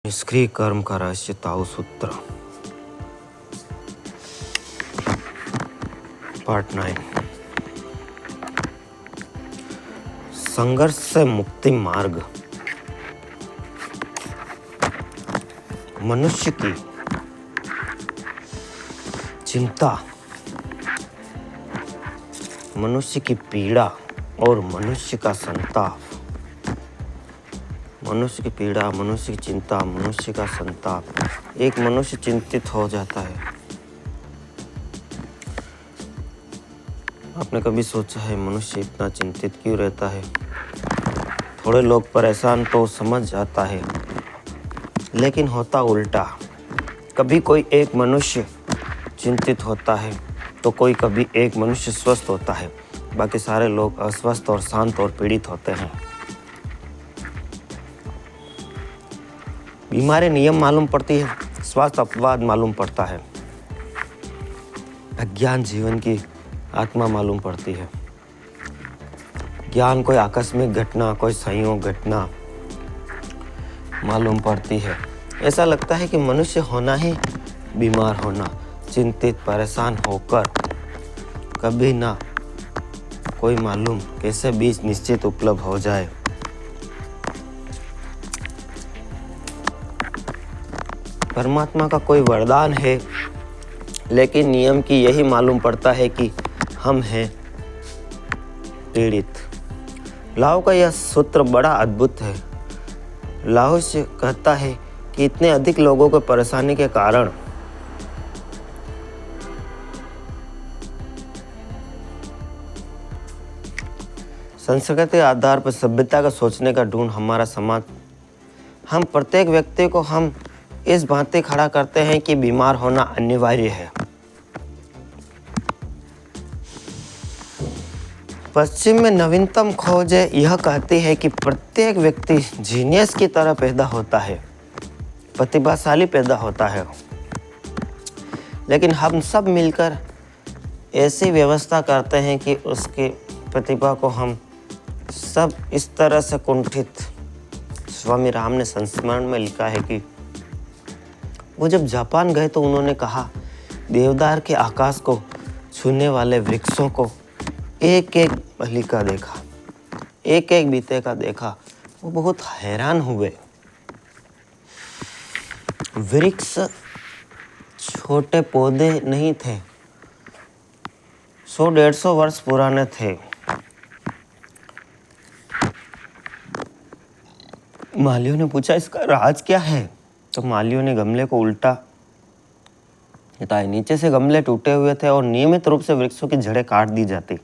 निष्क्रिय कर्म का रहस्य ताओ सूत्र पार्ट 9। संघर्ष से मुक्ति मार्ग। मनुष्य की चिंता, मनुष्य की पीड़ा और मनुष्य का संताप, मनुष्य की पीड़ा, मनुष्य की चिंता, मनुष्य का संताप। एक मनुष्य चिंतित हो जाता है। आपने कभी सोचा है मनुष्य इतना चिंतित क्यों रहता है? थोड़े लोग परेशान तो समझ जाता है, लेकिन होता उल्टा। कभी कोई एक मनुष्य चिंतित होता है तो कभी एक मनुष्य स्वस्थ होता है, बाकी सारे लोग अस्वस्थ और शांत और पीड़ित होते हैं। बीमारी नियम मालूम पड़ती है, स्वास्थ्य अपवाद मालूम पड़ता है। अज्ञान जीवन की आत्मा मालूम पड़ती है। ज्ञान कोई आकस्मिक घटना, कोई संयोग घटना मालूम पड़ती है। ऐसा लगता है कि मनुष्य होना ही बीमार होना, चिंतित परेशान होकर कभी ना कोई मालूम कैसे बीज निश्चित उपलब्ध हो जाए। परमात्मा का कोई वरदान है, लेकिन नियम की यही मालूम पड़ता है कि हम हैं पीड़ित। लाओ का यह सूत्र बड़ा अद्भुत है। लाओ से कहता है कि इतने अधिक लोगों को परेशानी के कारण संस्कृति के आधार पर सभ्यता का सोचने का ढूंढ हमारा समाज। हम प्रत्येक व्यक्ति को हम इस भांति खड़ा करते हैं कि बीमार होना अनिवार्य है। पश्चिम में नवीनतम खोजें यह कहती है कि प्रत्येक व्यक्ति जीनियस की तरह पैदा होता है, प्रतिभाशाली पैदा होता है, लेकिन हम सब मिलकर ऐसी व्यवस्था करते हैं कि उसकी प्रतिभा को हम सब इस तरह से कुंठित। स्वामी राम ने संस्मरण में लिखा है कि वो जब जापान गए तो उन्होंने कहा, देवदार के आकाश को छूने वाले वृक्षों को एक एक बलि का देखा, एक एक बीते का देखा। वो बहुत हैरान हुए। वृक्ष छोटे पौधे नहीं थे, 100-150 वर्ष पुराने थे। मालियों ने पूछा, इसका राज क्या है? तो मालियों ने गमले को उल्टा बताया। नीचे से गमले टूटे हुए थे और नियमित रूप से वृक्षों की जड़ें काट दी जाती।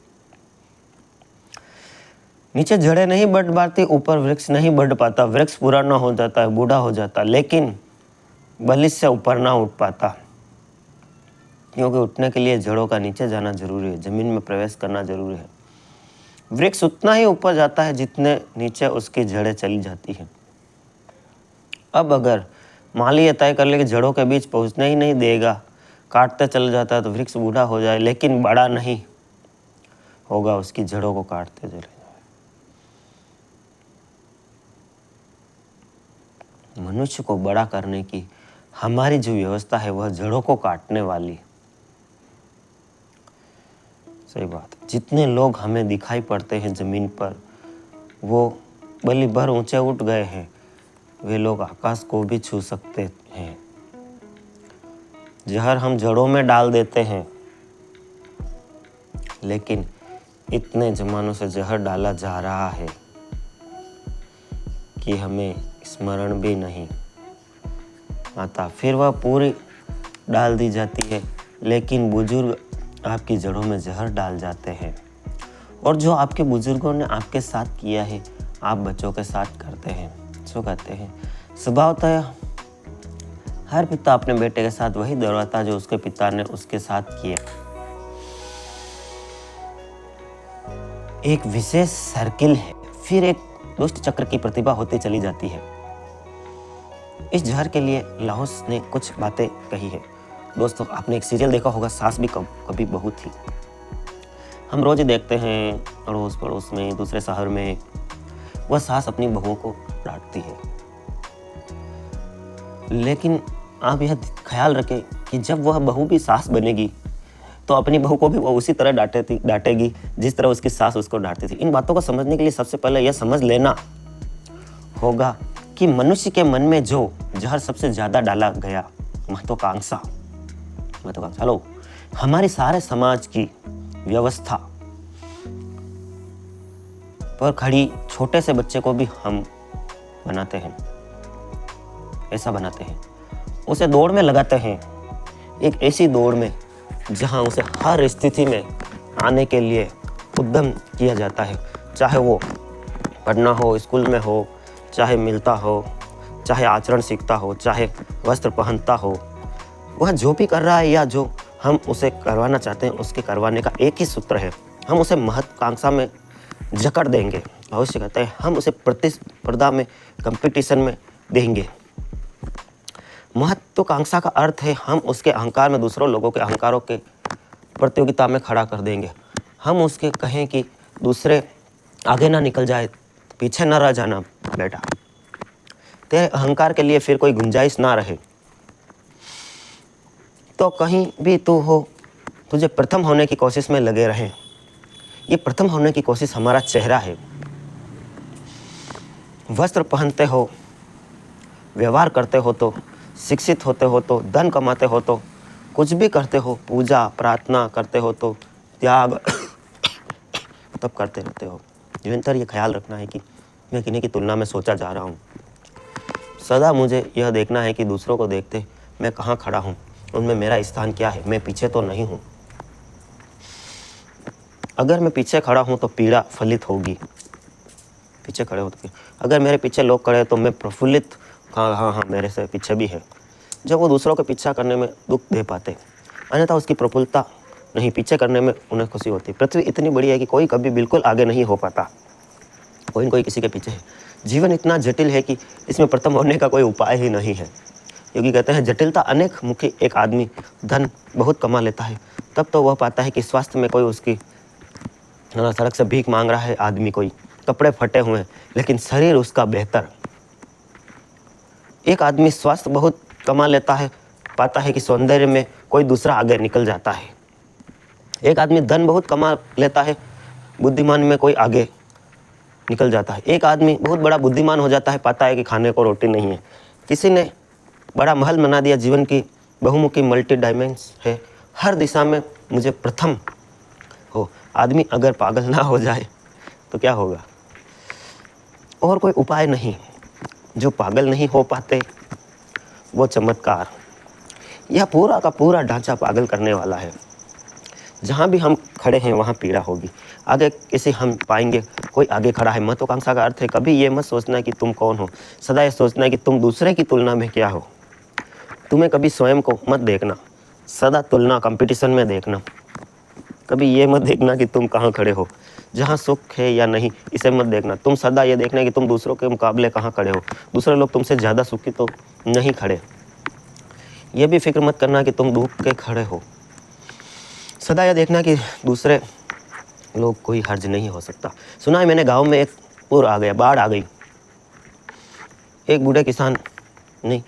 नीचे जड़ें नहीं बढ़ पाती, ऊपर वृक्ष नहीं बढ़ पाता। वृक्ष पुराना हो जाता है, बूढ़ा हो जाता, लेकिन बलिश से ऊपर ना उठ पाता, क्योंकि उठने के लिए जड़ों का नीचे जाना जरूरी है, जमीन में प्रवेश करना जरूरी है। वृक्ष उतना ही ऊपर जाता है जितने नीचे उसकी जड़ें चली जाती हैं। अब अगर माली ये तय कर ले कि जड़ों के बीच पहुंचने ही नहीं देगा, काटते चल जाता है, तो वृक्ष बूढ़ा हो जाए, लेकिन बड़ा नहीं होगा, उसकी जड़ों को काटते चले जाए। मनुष्य को बड़ा करने की हमारी जो व्यवस्था है वह जड़ों को काटने वाली। सही बात। जितने लोग हमें दिखाई पड़ते हैं जमीन पर, वो बलि भर ऊंचे उठ गए हैं। वे लोग आकाश को भी छू सकते हैं। जहर हम जड़ों में डाल देते हैं, लेकिन इतने जमानों से जहर डाला जा रहा है कि हमें स्मरण भी नहीं आता। फिर वह पूरी डाल दी जाती है, लेकिन बुजुर्ग आपकी जड़ों में जहर डाल जाते हैं। और जो आपके बुजुर्गों ने आपके साथ किया है, आप बच्चों के साथ करते हैं। सो कहते हैं, स्वभावतः हर पिता अपने बेटे के साथ वही दोहराता जो उसके पिता ने उसके साथ किया। एक विशेष सर्किल है, फिर एक दुष्ट चक्र की प्रतिभा होती चली जाती है। इस जहर के लिए लाओस ने कुछ बातें कही है। दोस्तों, आपने एक सीरियल देखा होगा, सास भी कभी बहू थी। हम रोज देखते हैं अड़ोस पड़ोस में, दूसरे शहर में, वह सास अपनी बहुओं को डांटती है। लेकिन आप यह ख्याल रखें कि जब वह बहू भी सास बनेगी तो अपनी बहू को भी वो उसी तरह डांटेगी जिस तरह उसकी सास उसको डांटती थी। इन बातों को समझने के लिए सबसे पहले यह समझ लेना होगा कि मनुष्य के मन में जो जहर सबसे ज़्यादा डाला गया, महत्वाकांक्षा। हेलो, हमारे सारे समाज की व्यवस्था पर खड़ी छोटे से बच्चे को भी हम बनाते हैं, ऐसा बनाते हैं, उसे दौड़ में लगाते हैं, एक ऐसी दौड़ में जहां उसे हर स्थिति में आने के लिए उद्यम किया जाता है, चाहे वो पढ़ना हो, स्कूल में हो, चाहे मिलता हो, चाहे आचरण सीखता हो, चाहे वस्त्र पहनता हो। वह जो भी कर रहा है या जो हम उसे करवाना चाहते हैं उसके करवाने का एक ही सूत्र है, हम उसे महत्वाकांक्षा में जकड़ देंगे। अवश्य कहते हैं हम उसे प्रतिस्पर्धा में, कंपटीशन में देंगे। महत्वाकांक्षा का अर्थ है हम उसके अहंकार में दूसरों लोगों के अहंकारों के प्रतियोगिता में खड़ा कर देंगे। हम उसके कहें कि दूसरे आगे ना निकल जाए, पीछे ना रह जाना बेटा, तेरे अहंकार के लिए फिर कोई गुंजाइश ना रहे, तो कहीं भी तू हो, तुझे प्रथम होने की कोशिश में लगे रहें। ये प्रथम होने की कोशिश हमारा चेहरा है। वस्त्र पहनते हो, व्यवहार करते हो तो, शिक्षित होते हो तो, धन कमाते हो तो, कुछ भी करते हो, पूजा प्रार्थना करते हो तो, त्याग तब करते रहते हो। निरंतर ये ख्याल रखना है कि मैं किन्हीं की तुलना में सोचा जा रहा हूँ। सदा मुझे यह देखना है कि दूसरों को देखते मैं कहाँ खड़ा हूँ, उनमें मेरा स्थान क्या है, मैं पीछे तो नहीं हूँ। अगर मैं पीछे खड़ा हूँ तो पीड़ा फलित होगी, पीछे खड़े हो तो। अगर मेरे पीछे लोग खड़े तो मैं प्रफुल्लित, हाँ मेरे से पीछे भी है। जब वो दूसरों के पीछा करने में दुख दे पाते, अन्यथा उसकी प्रफुल्लता नहीं, पीछे करने में उन्हें खुशी होती। पृथ्वी इतनी बड़ी है कि कोई कभी बिल्कुल आगे नहीं हो पाता, कोई न कोई किसी के पीछे है। जीवन इतना जटिल है कि इसमें प्रथम होने का कोई उपाय ही नहीं है, क्योंकि कहते हैं जटिलता अनेक मुखी। एक आदमी धन बहुत कमा लेता है, तब तो वह पाता है कि स्वास्थ्य में कोई उसकी, सड़क से भीख मांग रहा है आदमी, कोई कपड़े फटे हुए हैं लेकिन शरीर उसका बेहतर। एक आदमी स्वास्थ्य बहुत कमा लेता है, पाता है कि सौंदर्य में कोई दूसरा आगे निकल जाता है। एक आदमी धन बहुत कमा लेता है, बुद्धिमान में कोई आगे निकल जाता है। एक आदमी बहुत बड़ा बुद्धिमान हो जाता है, पाता है कि खाने को रोटी नहीं है। किसी ने बड़ा महल बना दिया, जीवन की बहुमुखी मल्टी डायमेंशन है, हर दिशा में मुझे प्रथम हो। आदमी अगर पागल ना हो जाए तो क्या होगा? और कोई उपाय नहीं। जो पागल नहीं हो पाते वो चमत्कार। यह पूरा का पूरा ढांचा पागल करने वाला है। जहाँ भी हम खड़े हैं वहाँ पीड़ा होगी। आगे किसी हम पाएंगे कोई आगे खड़ा है। महत्वाकांक्षा का अर्थ है कभी ये मत सोचना कि तुम कौन हो, सदा ये सोचना है कि तुम दूसरे की तुलना में क्या हो। तुम्हें कभी स्वयं को मत देखना, सदा तुलना कंपटीशन में देखना। कभी ये मत देखना कि तुम कहाँ खड़े हो, जहाँ सुख है या नहीं इसे मत देखना। तुम सदा ये देखना कि तुम दूसरों के मुकाबले कहाँ खड़े हो। दूसरे लोग तुमसे ज़्यादा सुखी तो नहीं खड़े, ये भी फिक्र मत करना कि तुम दुख के खड़े हो। सदा यह देखना कि दूसरे लोग कोई हर्ज नहीं हो सकता। सुना है मैंने गांव में एक पूर आ गया, बाढ़ आ गई। एक बूढ़े किसान नहीं,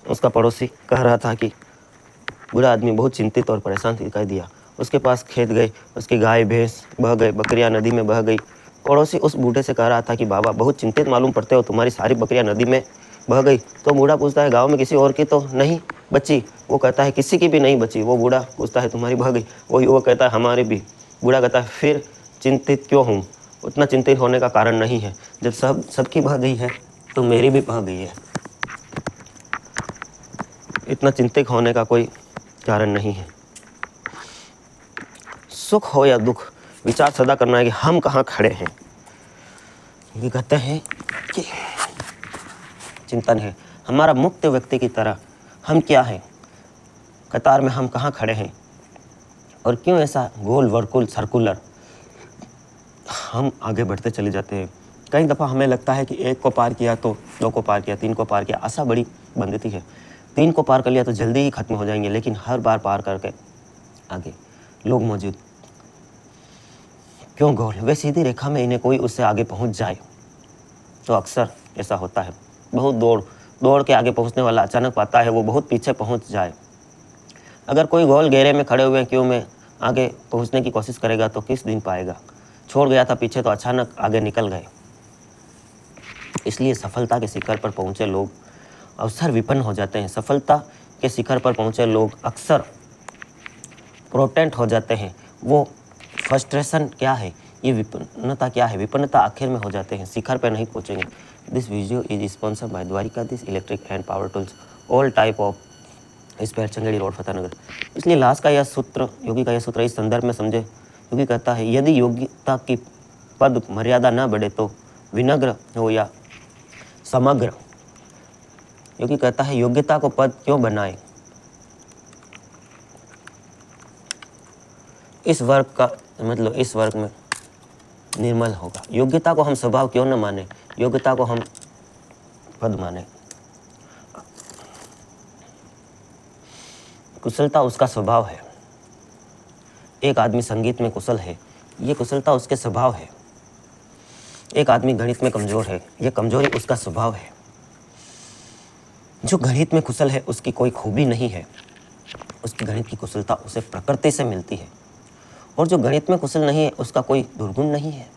उसका पड़ोसी कह रहा था कि बूढ़ा आदमी बहुत चिंतित और परेशान दिखाई दिया। उसके पास खेत गए, उसकी गाय भैंस बह गए, बकरियां नदी में बह गई। पड़ोसी उस बूढ़े से कह रहा था कि बाबा बहुत चिंतित मालूम पड़ते हो, तुम्हारी सारी बकरियां नदी में बह गई। तो बूढ़ा पूछता है गांव में किसी और की तो नहीं बची? वो कहता है किसी की भी नहीं बची। वो बूढ़ा पूछता है तुम्हारी बह गई? वो कहता है हमारी भी। बूढ़ा कहता है फिर चिंतित क्यों हूँ? उतना चिंतित होने का कारण नहीं है, जब सबकी बह गई है तो मेरी भी बह गई है। इतना चिंतित होने का कोई कारण नहीं है। सुख हो या दुख, विचार सदा करना है कि हम कहाँ खड़े हैं। ये कहते हैं कि चिंतन है हमारा मुक्त व्यक्ति की तरह, हम क्या हैं, कतार में हम कहाँ खड़े हैं और क्यों ऐसा गोल वर्कुल सर्कुलर हम आगे बढ़ते चले जाते हैं। कई दफ़ा हमें लगता है कि एक को पार किया तो दो को पार किया, तीन को पार किया, आशा बड़ी बंधती है। तीन को पार कर लिया तो जल्दी ही खत्म हो जाएंगे, लेकिन हर बार पार करके आगे लोग मौजूद। क्यों गोल? वे सीधी रेखा में इन्हें कोई उससे आगे पहुंच जाए तो अक्सर ऐसा होता है। बहुत दौड़ दौड़ के आगे पहुंचने वाला अचानक पाता है वो बहुत पीछे पहुंच जाए। अगर कोई गोल घेरे में खड़े हुए क्यों में आगे पहुंचने की कोशिश करेगा तो किस दिन पाएगा। छोड़ गया था पीछे तो अचानक आगे निकल गए। इसलिए सफलता के शिखर पर पहुंचे लोग अवसर विपन्न हो जाते हैं। सफलता के शिखर पर पहुंचे लोग अक्सर प्रोटेंट हो जाते हैं। वो फ्रस्ट्रेशन क्या है, ये विपन्नता क्या है, विपन्नता आखिर में हो जाते हैं, शिखर पर नहीं पहुंचेंगे। This video is sponsored by Dwarikadhish electric and power tools, all type of spare, Changedi road, Fatehnagar. इसलिए लास्ट का यह सूत्र, योगी का यह सूत्र इस संदर्भ में समझे। योगी कहता है यदि योग्यता की पद मर्यादा न बढ़े तो विनम्र हो या समग्र। योगी कहता है योग्यता को पद क्यों बनाए, इस वर्ग का मतलब इस वर्ग में निर्मल होगा। योग्यता को हम स्वभाव क्यों न माने, योग्यता को हम पद माने। कुशलता उसका स्वभाव है। एक आदमी संगीत में कुशल है, ये कुशलता उसके स्वभाव है। एक आदमी गणित में कमजोर है, यह कमजोरी उसका स्वभाव है। जो गणित में कुशल है उसकी कोई खूबी नहीं है, उसकी गणित की कुशलता उसे प्रकृति से मिलती है। और जो गणित में कुशल नहीं है उसका कोई दुर्गुण नहीं है,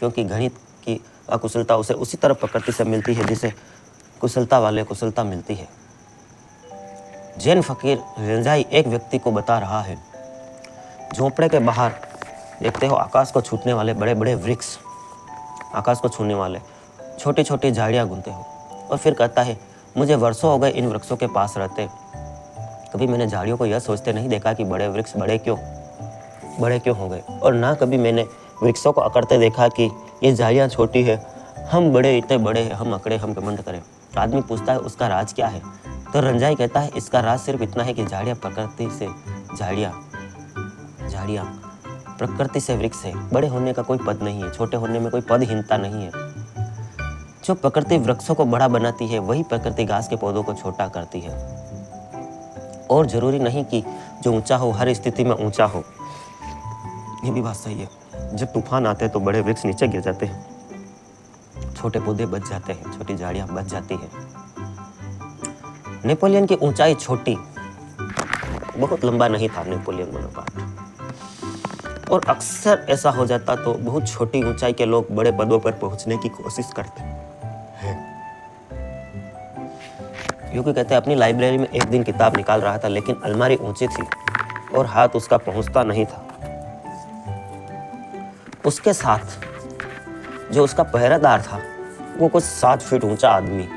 क्योंकि गणित की अकुशलता उसे उसी तरह प्रकृति से मिलती है जिसे कुशलता वाले कुशलता मिलती है। जैन फकीर रंजाई एक व्यक्ति को बता रहा है, झोंपड़े के बाहर देखते हो आकाश को छूटने वाले बड़े बड़े वृक्ष, आकाश को छूने वाले छोटी छोटी झाड़ियाँ घूमते हो। और फिर कहता है मुझे वर्षों हो गए इन वृक्षों के पास रहते, कभी मैंने झाड़ियों को यह सोचते नहीं देखा कि बड़े वृक्ष बड़े क्यों हो गए, और ना कभी मैंने वृक्षों को अकड़ते देखा कि ये झाड़ियाँ छोटी है, हम बड़े इतने बड़े हैं, हम अकड़े, हम घमंड करें। आदमी पूछता है उसका राज क्या है, तो रंजाई कहता है इसका राज सिर्फ इतना है कि झाड़ियाँ प्रकृति से झाड़ियाँ प्रकृति से वृक्ष है। बड़े होने का कोई पद नहीं है, छोटे होने में कोई पदहीनता नहीं है। जो प्रकृति वृक्षों को बड़ा बनाती है वही प्रकृति घास के पौधों को छोटा करती है। और जरूरी नहीं कि जो ऊंचा हो हर स्थिति में ऊंचा हो, ये भी बात सही है। जब तूफान आते हैं तो बड़े वृक्ष नीचे गिर जाते हैं, छोटे पौधे बच जाते हैं, छोटी झाड़ियाँ बच जाती हैं। नेपोलियन की ऊंचाई छोटी, बहुत लंबा नहीं था नेपोलियन बोनापार्ट, और अक्सर ऐसा हो जाता तो बहुत छोटी ऊंचाई के लोग बड़े पदों पर पहुंचने की कोशिश करते हैं। योगी कहते हैं अपनी लाइब्रेरी में एक दिन किताब निकाल रहा था, लेकिन अलमारी ऊंची थी और हाथ उसका पहुंचता नहीं था। उसके साथ जो उसका पहरेदार था वो कुछ 7 फीट ऊंचा आदमी,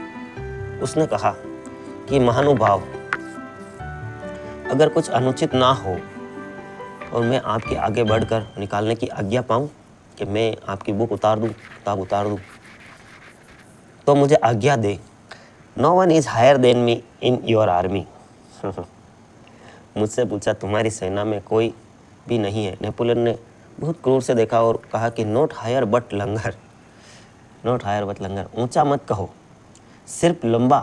उसने कहा कि महानुभाव, अगर कुछ अनुचित ना हो और मैं आपके आगे बढ़कर निकालने की आज्ञा पाऊं, कि मैं आपकी बुक उतार दूं, किताब उतार दूं, तो मुझे आज्ञा दे। No one is higher than me in your army. मुझसे पूछा तुम्हारी सेना में कोई भी नहीं है। नेपोलियन ने बहुत क्रूर से देखा और कहा कि not higher but longer, not higher but longer, ऊंचा मत कहो, सिर्फ लंबा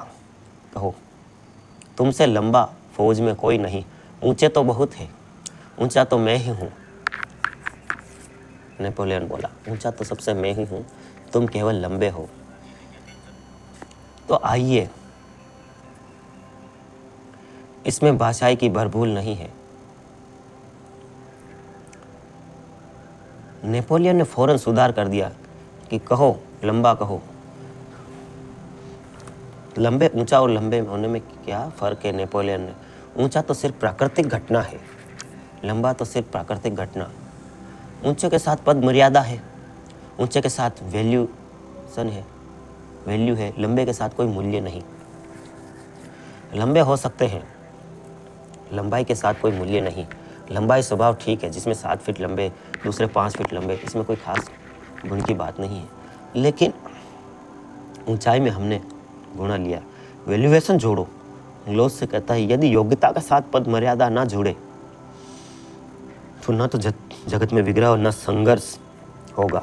कहो। तुमसे लंबा फौज में कोई नहीं, ऊंचे तो बहुत है, ऊंचा तो मैं ही हूँ। नेपोलियन बोला ऊंचा तो सबसे मैं ही हूँ, तुम केवल लंबे हो। तो आइए, इसमें भाषाई की भरभूल नहीं है। नेपोलियन ने फौरन सुधार कर दिया कि कहो लंबा कहो। लंबे, ऊंचा और लंबे होने में क्या फर्क है? नेपोलियन ने, ऊंचा तो सिर्फ प्राकृतिक घटना है, लंबा तो सिर्फ प्राकृतिक घटना। ऊंचे के साथ पद मर्यादा है, ऊंचे के साथ वैल्यू है, लंबे के साथ कोई मूल्य नहीं। लंबे हो सकते हैं, लंबाई के साथ कोई मूल्य नहीं। लंबाई स्वभाव ठीक है, जिसमें 7 फीट लंबे, दूसरे 5 फीट लंबे, इसमें कोई खास गुण की बात नहीं है। लेकिन ऊंचाई में हमने गुणा लिया, वैल्यूएशन जोड़ो। लोस से कहता है यदि योग्यता के साथ पद मर्यादा ना जुड़े तो ना तो जगत में विग्रह और न संघर्ष होगा।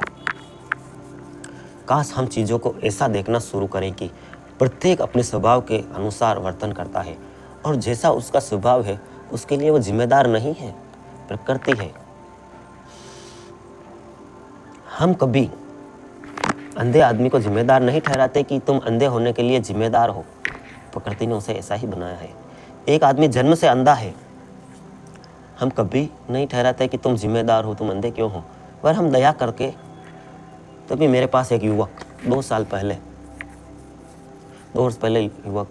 काश हम चीज़ों को ऐसा देखना शुरू करें कि प्रत्येक अपने स्वभाव के अनुसार वर्तन करता है, और जैसा उसका स्वभाव है उसके लिए वो जिम्मेदार नहीं है, प्रकृति है। हम कभी अंधे आदमी को जिम्मेदार नहीं ठहराते कि तुम अंधे होने के लिए जिम्मेदार हो। प्रकृति ने उसे ऐसा ही बनाया है। एक आदमी जन्म से अंधा है, हम कभी नहीं ठहराते कि तुम जिम्मेदार हो, तुम अंधे क्यों हो, पर हम दया करके। तभी मेरे पास एक युवक 2 वर्ष पहले युवक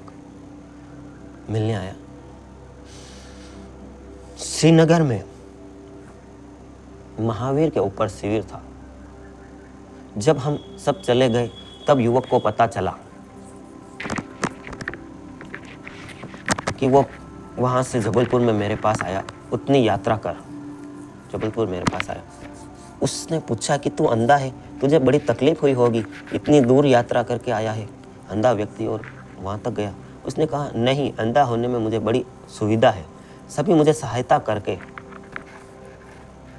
मिलने आया। श्रीनगर में महावीर के ऊपर शिविर था। जब हम सब चले गए तब युवक को पता चला कि वो वहाँ से जबलपुर में मेरे पास आया, उतनी यात्रा कर जबलपुर मेरे पास आया। उसने पूछा कि तू अंधा है, तुझे बड़ी तकलीफ हुई होगी, इतनी दूर यात्रा करके आया है अंधा व्यक्ति और वहाँ तक गया। उसने कहा नहीं, अंधा होने में मुझे बड़ी सुविधा है, सभी मुझे सहायता करके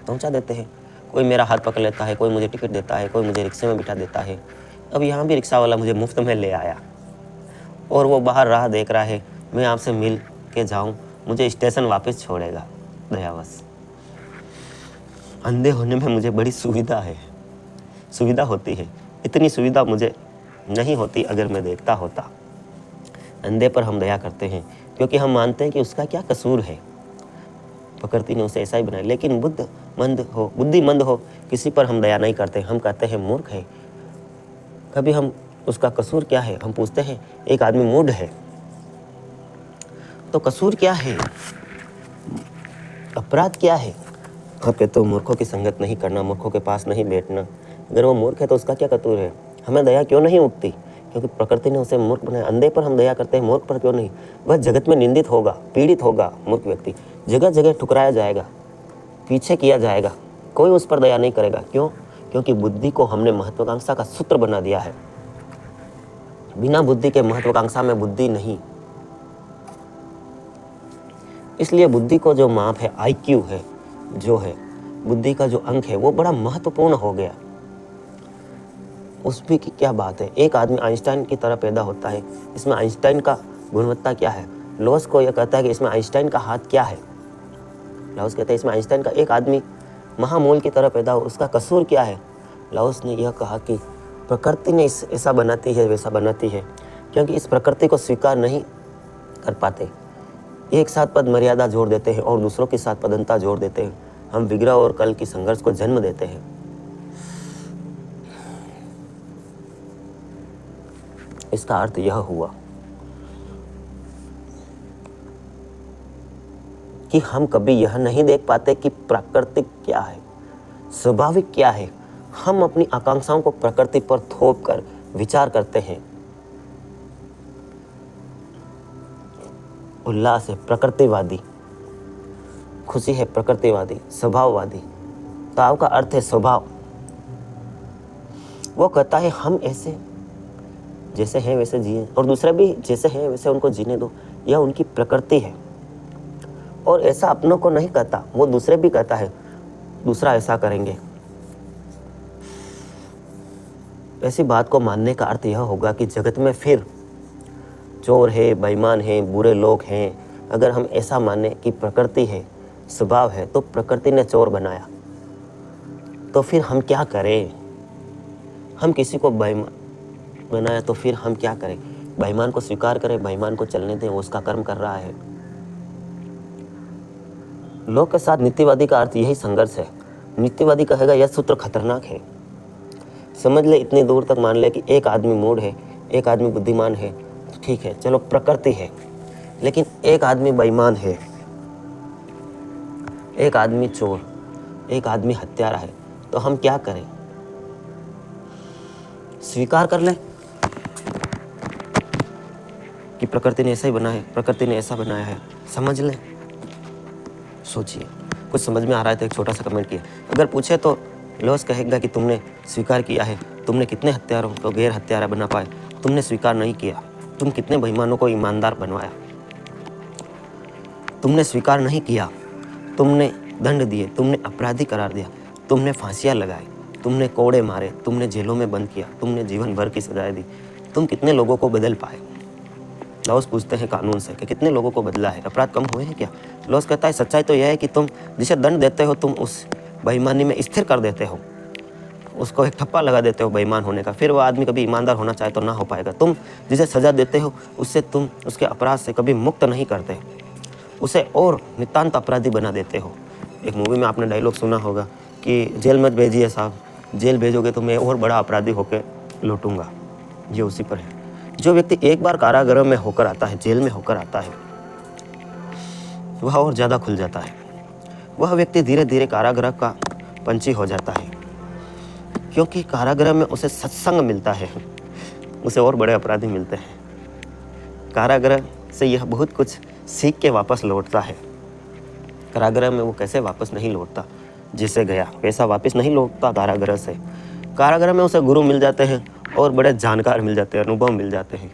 पहुँचा देते हैं। कोई मेरा हाथ पकड़ लेता है, कोई मुझे टिकट देता है, कोई मुझे रिक्शे में बिठा देता है। अब यहाँ भी रिक्शा वाला मुझे मुफ्त में ले आया और वो बाहर राह देख रहा है, मैं आपसे मिल के जाऊँ, मुझे स्टेशन वापस छोड़ेगा। दयावश अंधे होने में मुझे बड़ी सुविधा होती है। इतनी सुविधा मुझे नहीं होती अगर मैं देखता होता। अंधे पर हम दया करते हैं क्योंकि हम मानते हैं कि उसका क्या कसूर है, प्रकृति ने उसे ऐसा ही बनाया। लेकिन बुद्धिमंद हो किसी पर हम दया नहीं करते, हम कहते हैं मूर्ख है। कभी हम उसका कसूर क्या है हम पूछते हैं। एक आदमी मूढ़ है तो कसूर क्या है, अपराध क्या है? आप कहते हो मूर्खों की संगत नहीं करना, मूर्खों के पास नहीं बैठना। अगर वो मूर्ख है तो उसका क्या कसूर है? हमें दया क्यों नहीं उठती? क्योंकि प्रकृति ने उसे मूर्ख बनाया। अंधे पर हम दया करते हैं, मूर्ख पर क्यों नहीं? वह जगत में निंदित होगा, पीड़ित होगा। मूर्ख व्यक्ति जगह जगह ठुकराया जाएगा, पीछे किया जाएगा, कोई उस पर दया नहीं करेगा। क्यों? क्योंकि बुद्धि को हमने महत्वाकांक्षा का सूत्र बना दिया है। बिना बुद्धि के महत्वाकांक्षा में बुद्धि नहीं। इसलिए बुद्धि को जो माप है, IQ है, जो है बुद्धि का जो अंक है, वो बड़ा महत्वपूर्ण हो गया। उसमें की क्या बात है? एक आदमी आइंस्टाइन की तरह पैदा होता है, इसमें आइंस्टाइन का गुणवत्ता क्या है? लॉस को यह कहता है कि इसमें आइंस्टाइन का हाथ क्या है? लॉस कहता है इसमें आइंस्टाइन का। एक आदमी महामूल की तरह पैदा हो, उसका कसूर क्या है? लॉस ने यह कहा कि प्रकृति ने ऐसा बनाती है, वैसा बनाती है, क्योंकि इस प्रकृति को स्वीकार नहीं कर पाते। एक साथ पद मर्यादा जोड़ देते हैं और दूसरों के साथ पदंता जोड़ देते हैं। हम विग्रह और कल की संघर्ष को जन्म देते हैं। इसका अर्थ यह हुआ कि हम कभी यह नहीं देख पाते कि प्राकृतिक क्या है, स्वाभाविक क्या है। हम अपनी आकांक्षाओं को प्रकृति पर थोप कर विचार करते हैं। उल्लास है प्रकृतिवादी, खुशी है प्रकृतिवादी, स्वभाववादी। ताव का अर्थ है स्वभाव। वो कहता है हम ऐसे जैसे हैं वैसे जिए और दूसरे भी जैसे हैं वैसे उनको जीने दो, यह उनकी प्रकृति है। और ऐसा अपनों को नहीं कहता, वो दूसरे भी कहता है दूसरा ऐसा करेंगे। ऐसी बात को मानने का अर्थ यह होगा कि जगत में फिर चोर है, बेईमान है, बुरे लोग हैं। अगर हम ऐसा माने कि प्रकृति है, स्वभाव है, तो प्रकृति ने चोर बनाया, तो फिर हम क्या करें? हम किसी को बेईमान बनाया तो फिर हम क्या करें? बेईमान को स्वीकार करें, बेईमान को चलने दें, वो उसका कर्म कर रहा है। लोग के साथ नीतिवादी का अर्थ यही संघर्ष है। नीतिवादी कहेगा यह सूत्र खतरनाक है, समझ ले, इतनी दूर तक मान ले कि एक आदमी मूढ़ है, एक आदमी बुद्धिमान है, ठीक है, चलो प्रकृति है, लेकिन एक आदमी बेईमान है, एक आदमी चोर, एक आदमी हत्यारा है, तो हम क्या करें? स्वीकार कर ले कि प्रकृति ने ऐसा ही बनाया है, प्रकृति ने ऐसा बनाया है, समझ ले। सोचिए, कुछ समझ में आ रहा है तो एक छोटा सा कमेंट किया। अगर पूछे तो लॉस कहेगा कि तुमने स्वीकार किया है, तुमने कितने हत्यारों को गैर हत्यारा बना पाए, तुमने स्वीकार नहीं किया, तुम कितने बेईमानों को ईमानदार बनवाया, तुमने स्वीकार नहीं किया, तुमने दंड दिए, तुमने अपराधी करार दिया, तुमने फांसियां लगाई, तुमने कोड़े मारे, तुमने जेलों में बंद किया, तुमने जीवन भर की सजाएं दी, तुम कितने लोगों को बदल पाए? लॉस पूछते हैं कानून से कि कितने लोगों को बदला है, अपराध कम हुए हैं क्या? लॉस कहता है सच्चाई तो यह है कि तुम जिसे दंड देते हो तुम उस बेईमानी में स्थिर कर देते हो। उसको एक ठप्पा लगा देते हो बेईमान होने का, फिर वो आदमी कभी ईमानदार होना चाहे तो ना हो पाएगा। तुम जिसे सज़ा देते हो उससे तुम उसके अपराध से कभी मुक्त नहीं करते, उसे और नितांत अपराधी बना देते हो। एक मूवी में आपने डायलॉग सुना होगा कि जेल मत भेजिए साहब, जेल भेजोगे तो मैं और बड़ा अपराधी होकर लौटूंगा। ये उसी पर है। जो व्यक्ति एक बार कारागृह में होकर आता है, जेल में होकर आता है, वह और ज़्यादा खुल जाता है। वह व्यक्ति धीरे धीरे कारागृह का पंछी हो जाता है, क्योंकि कारागृह में उसे सत्संग मिलता है, उसे और बड़े अपराधी मिलते हैं। कारागृह से यह बहुत कुछ सीख के वापस लौटता है। कारागृह में वो कैसे वापस नहीं लौटता, जिसे गया वैसा वापस नहीं लौटता कारागृह से। कारागृह में उसे गुरु मिल जाते हैं और बड़े जानकार मिल जाते हैं, अनुभव मिल जाते हैं,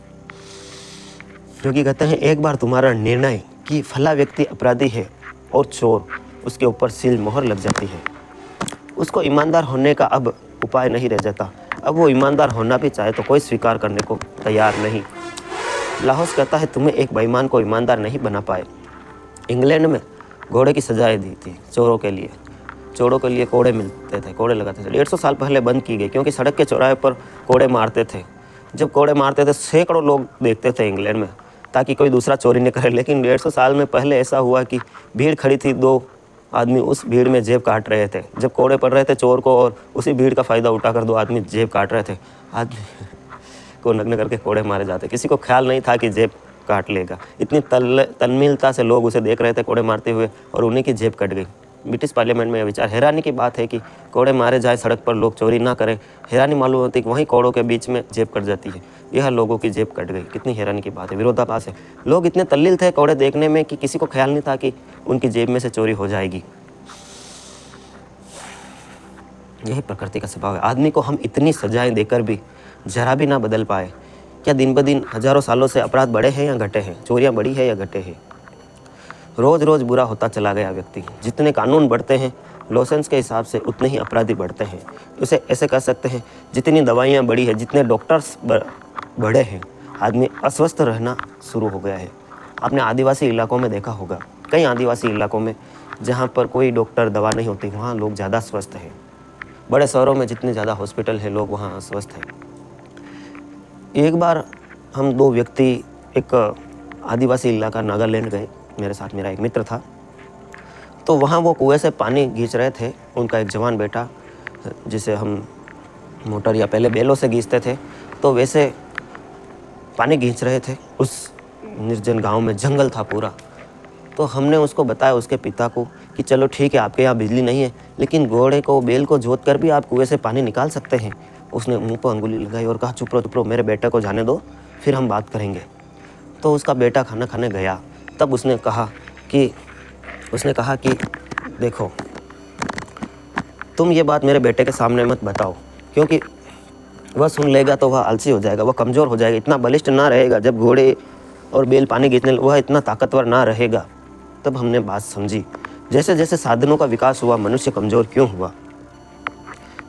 क्योंकि कहते हैं एक बार तुम्हारा निर्णय कि फला व्यक्ति अपराधी है और चोर, उसके ऊपर सील मोहर लग जाती है। उसको ईमानदार होने का अब उपाय नहीं रह जाता। अब वो ईमानदार होना भी चाहे तो कोई स्वीकार करने को तैयार नहीं। लाहौस कहता है तुम्हें एक बेईमान को ईमानदार नहीं बना पाए। इंग्लैंड में घोड़े की सजाएं दी थी चोरों के लिए। चोरों के लिए कोड़े मिलते थे, कोड़े लगाते थे। 150 साल पहले बंद की गई, क्योंकि सड़क के चौराहे पर कोड़े मारते थे। जब कोड़े मारते थे सैकड़ों लोग देखते थे इंग्लैंड में, ताकि कोई दूसरा चोरी न करे। लेकिन 150 साल में पहले ऐसा हुआ कि भीड़ खड़ी थी, 2 आदमी उस भीड़ में जेब काट रहे थे। जब कोड़े पड़ रहे थे चोर को, और उसी भीड़ का फ़ायदा उठाकर 2 आदमी जेब काट रहे थे। आदमी को नग्न करके कोड़े मारे जाते। किसी को ख्याल नहीं था कि जेब काट लेगा। इतनी तन्मीलता से लोग उसे देख रहे थे कोड़े मारते हुए, और उन्हीं की जेब कट गई। ब्रिटिश पार्लियामेंट में यह विचार, हैरानी की बात है कि कोड़े मारे जाए, सड़क पर लोग चोरी ना करें। हैरानी मालूम होती कि वहीं कोड़ों के बीच में जेब कट जाती है। यह लोगों की जेब कट गई, कितनी हैरानी की बात है, विरोधाभास है। लोग इतने तल्लील थे कोड़े देखने में कि किसी को ख्याल नहीं था कि उनकी जेब में से चोरी हो जाएगी। यही प्रकृति का स्वभाव है। आदमी को हम इतनी सजाएं देकर भी जरा भी ना बदल पाए। क्या दिन ब दिन हजारों सालों से अपराध बढ़े हैं या घटे हैं? चोरियां बढ़ी है या घटे हैं? रोज़ रोज़ बुरा होता चला गया व्यक्ति। जितने कानून बढ़ते हैं लाइसेंस के हिसाब से, उतने ही अपराधी बढ़ते हैं। उसे ऐसे कह सकते हैं, जितनी दवाइयाँ बढ़ी है, जितने डॉक्टर्स बढ़े हैं, आदमी अस्वस्थ रहना शुरू हो गया है। आपने आदिवासी इलाकों में देखा होगा, कई आदिवासी इलाकों में जहाँ पर कोई डॉक्टर दवा नहीं होती, वहाँ लोग ज़्यादा स्वस्थ हैं। बड़े शहरों में जितने ज़्यादा हॉस्पिटल हैं, लोग वहाँ अस्वस्थ हैं। एक बार हम 2 व्यक्ति एक आदिवासी इलाका नागालैंड गए। मेरे साथ मेरा एक मित्र था। तो वहाँ वो कुएं से पानी खींच रहे थे। उनका एक जवान बेटा, जिसे हम मोटर या पहले बैलों से खींचते थे, तो वैसे पानी खींच रहे थे। उस निर्जन गांव में जंगल था पूरा। तो हमने उसको बताया, उसके पिता को, कि चलो ठीक है, आपके यहाँ बिजली नहीं है, लेकिन घोड़े को, बैल को जोत कर भी आप कुएं से पानी निकाल सकते हैं। उसने मुंह पर अंगुली लगाई और कहा, चुप रहो, मेरे बेटे को जाने दो, फिर हम बात करेंगे। तो उसका बेटा खाना खाने गया। तब उसने कहा कि देखो, तुम ये बात मेरे बेटे के सामने मत बताओ, क्योंकि वह सुन लेगा तो वह आलसी हो जाएगा, वह कमज़ोर हो जाएगा, इतना बलिष्ठ ना रहेगा। जब घोड़े और बैल पानी खींचने, वह इतना ताकतवर ना रहेगा। तब हमने बात समझी। जैसे जैसे साधनों का विकास हुआ, मनुष्य कमज़ोर क्यों हुआ।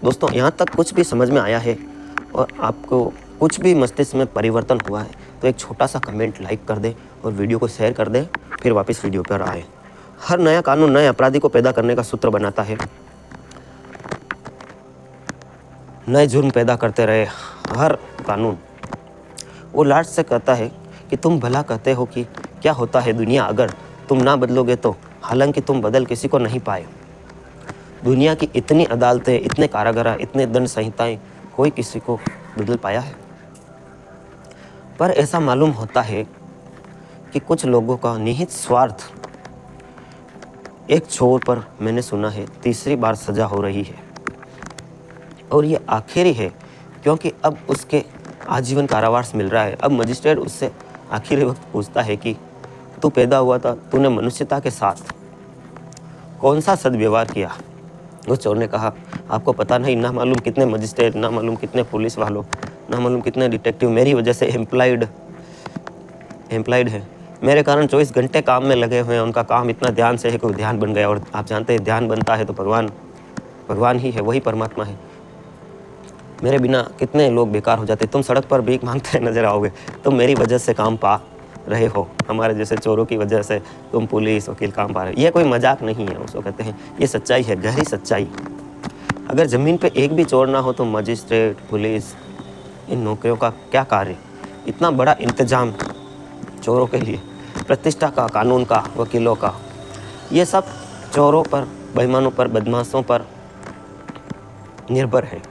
दोस्तों, यहाँ तक कुछ भी समझ में आया है और आपको कुछ भी मस्तिष्क में परिवर्तन हुआ है, तो एक छोटा सा कमेंट, लाइक कर दें और वीडियो को शेयर कर दें। फिर वापस वीडियो पर आए। हर नया कानून नए अपराधी को पैदा करने का सूत्र बनाता है। नए जुर्म पैदा करते रहे हर कानून। वो लास्ट से कहता है कि तुम भला कहते हो कि क्या होता है दुनिया अगर तुम ना बदलोगे तो, हालांकि तुम बदल किसी को नहीं पाए। दुनिया की इतनी अदालतें, इतने कारागार, इतने दंड संहिताएं, कोई किसी को बदल पाया है? पर ऐसा मालूम होता है कि कुछ लोगों का निहित स्वार्थ, एक चोर पर मैंने सुना है 3री बार सजा हो रही है, और ये आखिरी है, क्योंकि अब उसके आजीवन कारावास मिल रहा है। अब मजिस्ट्रेट उससे आखिरी वक्त पूछता है कि तू पैदा हुआ था, तूने मनुष्यता के साथ कौन सा सदव्यवहार किया? वो चोर ने कहा, आपको पता नहीं, ना मालूम कितने मजिस्ट्रेट, ना मालूम कितने पुलिस वालों, ना मालूम कितने डिटेक्टिव मेरी वजह से एम्प्लॉयड है। मेरे कारण 24 घंटे काम में लगे हुए हैं। उनका काम इतना ध्यान से है कि ध्यान बन गया। और आप जानते हैं, ध्यान बनता है तो भगवान ही है, वही परमात्मा है। मेरे बिना कितने लोग बेकार हो जाते। तुम सड़क पर भीख मांगते नजर आओगे, तुम मेरी वजह से काम पा रहे हो। हमारे जैसे चोरों की वजह से तुम पुलिस, वकील काम पा रहे हो। ये कोई मजाक नहीं है, उसको कहते हैं, ये सच्चाई है, गहरी सच्चाई। अगर ज़मीन पे एक भी चोर ना हो तो मजिस्ट्रेट, पुलिस, इन नौकरियों का क्या कार्य। इतना बड़ा इंतजाम चोरों के लिए, प्रतिष्ठा का, कानून का, वकीलों का, ये सब चोरों पर, बेईमानों पर, बदमाशों पर निर्भर है।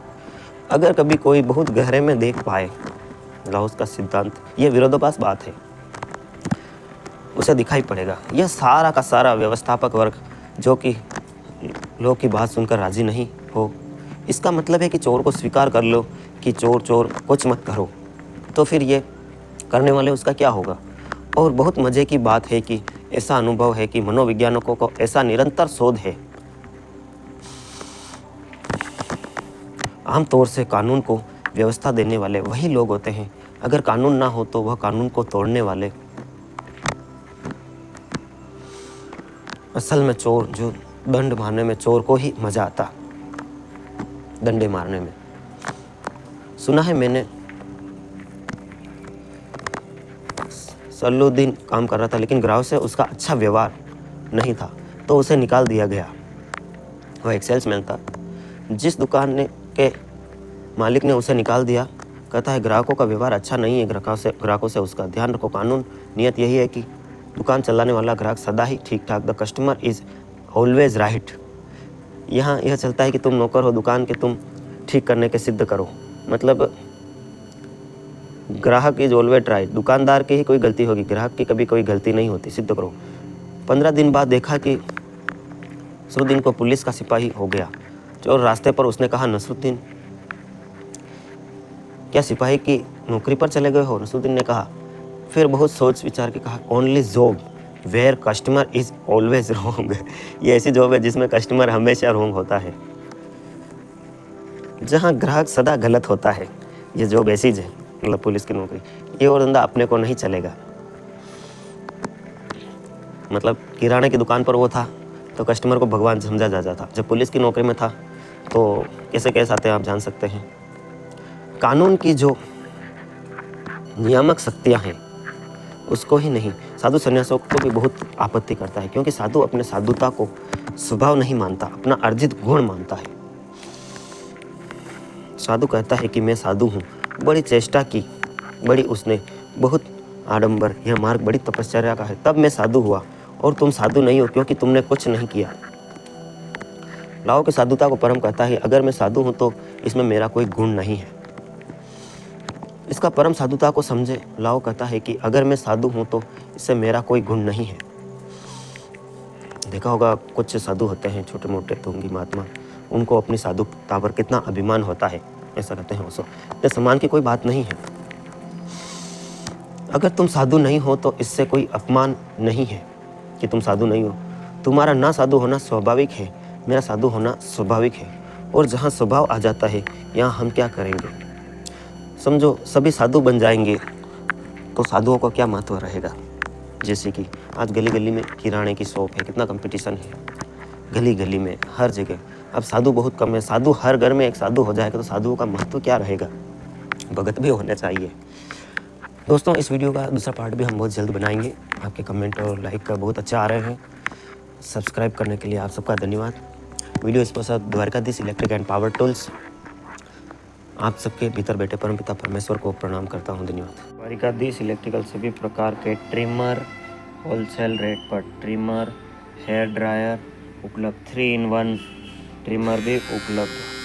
अगर कभी कोई बहुत गहरे में देख पाए लाओस का सिद्धांत, ये विरोधाभास बात है, उसे दिखाई पड़ेगा। यह सारा का सारा व्यवस्थापक वर्ग जो कि लोग की बात सुनकर राजी नहीं हो, इसका मतलब है कि चोर को स्वीकार कर लो कि चोर चोर, कुछ मत करो, तो फिर ये करने वाले उसका क्या होगा। और बहुत मज़े की बात है कि ऐसा अनुभव है कि मनोवैज्ञानिकों को ऐसा निरंतर शोध है। आमतौर से कानून को व्यवस्था देने वाले वही लोग होते हैं, अगर कानून ना हो तो वह कानून को तोड़ने वाले। असल में चोर जो दंड मारने में, चोर को ही मज़ा आता डंडे मारने में। सुना है मैंने, सल्लुद्दीन काम कर रहा था लेकिन ग्राहक से उसका अच्छा व्यवहार नहीं था तो उसे निकाल दिया गया। वह एक सेल्समैन था। जिस दुकान के मालिक ने उसे निकाल दिया, कहता है ग्राहकों का व्यवहार अच्छा नहीं है, ग्राहकों से उसका ध्यान रखो। कानून नियत यही है कि दुकान चलाने वाला ग्राहक सदा ही ठीक ठाक, the customer is always right. यहाँ यह चलता है कि तुम नौकर हो दुकान के, तुम ठीक करने के सिद्ध करो। मतलब ग्राहक इज ऑलवेज राइट, दुकानदार की ही कोई गलती होगी, ग्राहक की कभी कोई गलती नहीं होती, सिद्ध करो। 15 दिन बाद देखा कि नसरुद्दीन को पुलिस का सिपाही हो गया। चोर रास्ते पर, उसने कहा नसरुद्दीन क्या सिपाही की नौकरी पर चले गए हो? नसरुद्दीन ने कहा, फिर बहुत सोच विचार के कहा, only job where customer is always wrong. ये ऐसी जॉब है जिसमें कस्टमर हमेशा रॉन्ग होता है, जहाँ ग्राहक सदा गलत होता है। ये जॉब ऐसी है, मतलब पुलिस की नौकरी। ये और धंधा अपने को नहीं चलेगा। मतलब किराने की दुकान पर वो था तो कस्टमर को भगवान समझा जाता था, जब पुलिस की नौकरी में था तो कैसे केस आते हैं आप जान सकते हैं। कानून की जो नियामक शक्तियाँ हैं उसको ही नहीं, साधु सन्यासियों को भी बहुत आपत्ति करता है, क्योंकि साधु अपने साधुता को स्वभाव नहीं मानता, अपना अर्जित गुण मानता है। साधु कहता है कि मैं साधु हूँ, बड़ी चेष्टा की, बड़ी उसने बहुत आडंबर, यह मार्ग बड़ी तपश्चर्या का है, तब मैं साधु हुआ, और तुम साधु नहीं हो क्योंकि तुमने कुछ नहीं किया। लाओ की साधुता को परम कहता है, अगर मैं साधु हूँ तो इसमें मेरा कोई गुण नहीं है। इसका परम साधुता को समझे। लाओ कहता है कि अगर मैं साधु हूँ तो इससे मेरा कोई गुण नहीं है। देखा होगा कुछ साधु होते हैं छोटे मोटे ढोंगी महात्मा, उनको अपनी साधुता पर कितना अभिमान होता है, ऐसा कहते हैं उसको, ये सम्मान की कोई बात नहीं है। अगर तुम साधु नहीं हो तो इससे कोई अपमान नहीं है कि तुम साधु नहीं हो। तुम्हारा ना साधु होना स्वाभाविक है, मेरा साधु होना स्वाभाविक है, और जहाँ स्वभाव आ जाता है यहाँ हम क्या करेंगे। समझो सभी साधु बन जाएंगे तो साधुओं का क्या महत्व रहेगा। जैसे कि आज गली गली में किराने की शॉप है, कितना कंपटीशन है, गली गली में हर जगह। अब साधु बहुत कम है, साधु हर घर में एक साधु हो जाएगा तो साधुओं का महत्व क्या रहेगा। भगत भी होना चाहिए। दोस्तों इस वीडियो का दूसरा पार्ट भी हम बहुत जल्द बनाएंगे। आपके कमेंट और लाइक का बहुत अच्छा आ रहे हैं। सब्सक्राइब करने के लिए आप सबका धन्यवाद। Video sponsor Dwarkadhish electric and power tools. आप सबके भीतर बैठे परमपिता परमेश्वर को प्रणाम करता हूं, धन्यवाद। द्वारकाधीश इलेक्ट्रिकल सभी प्रकार के ट्रिमर होलसेल रेट पर, ट्रिमर, हेयर ड्रायर उपलब्ध, 3 in 1 ट्रिमर भी उपलब्ध।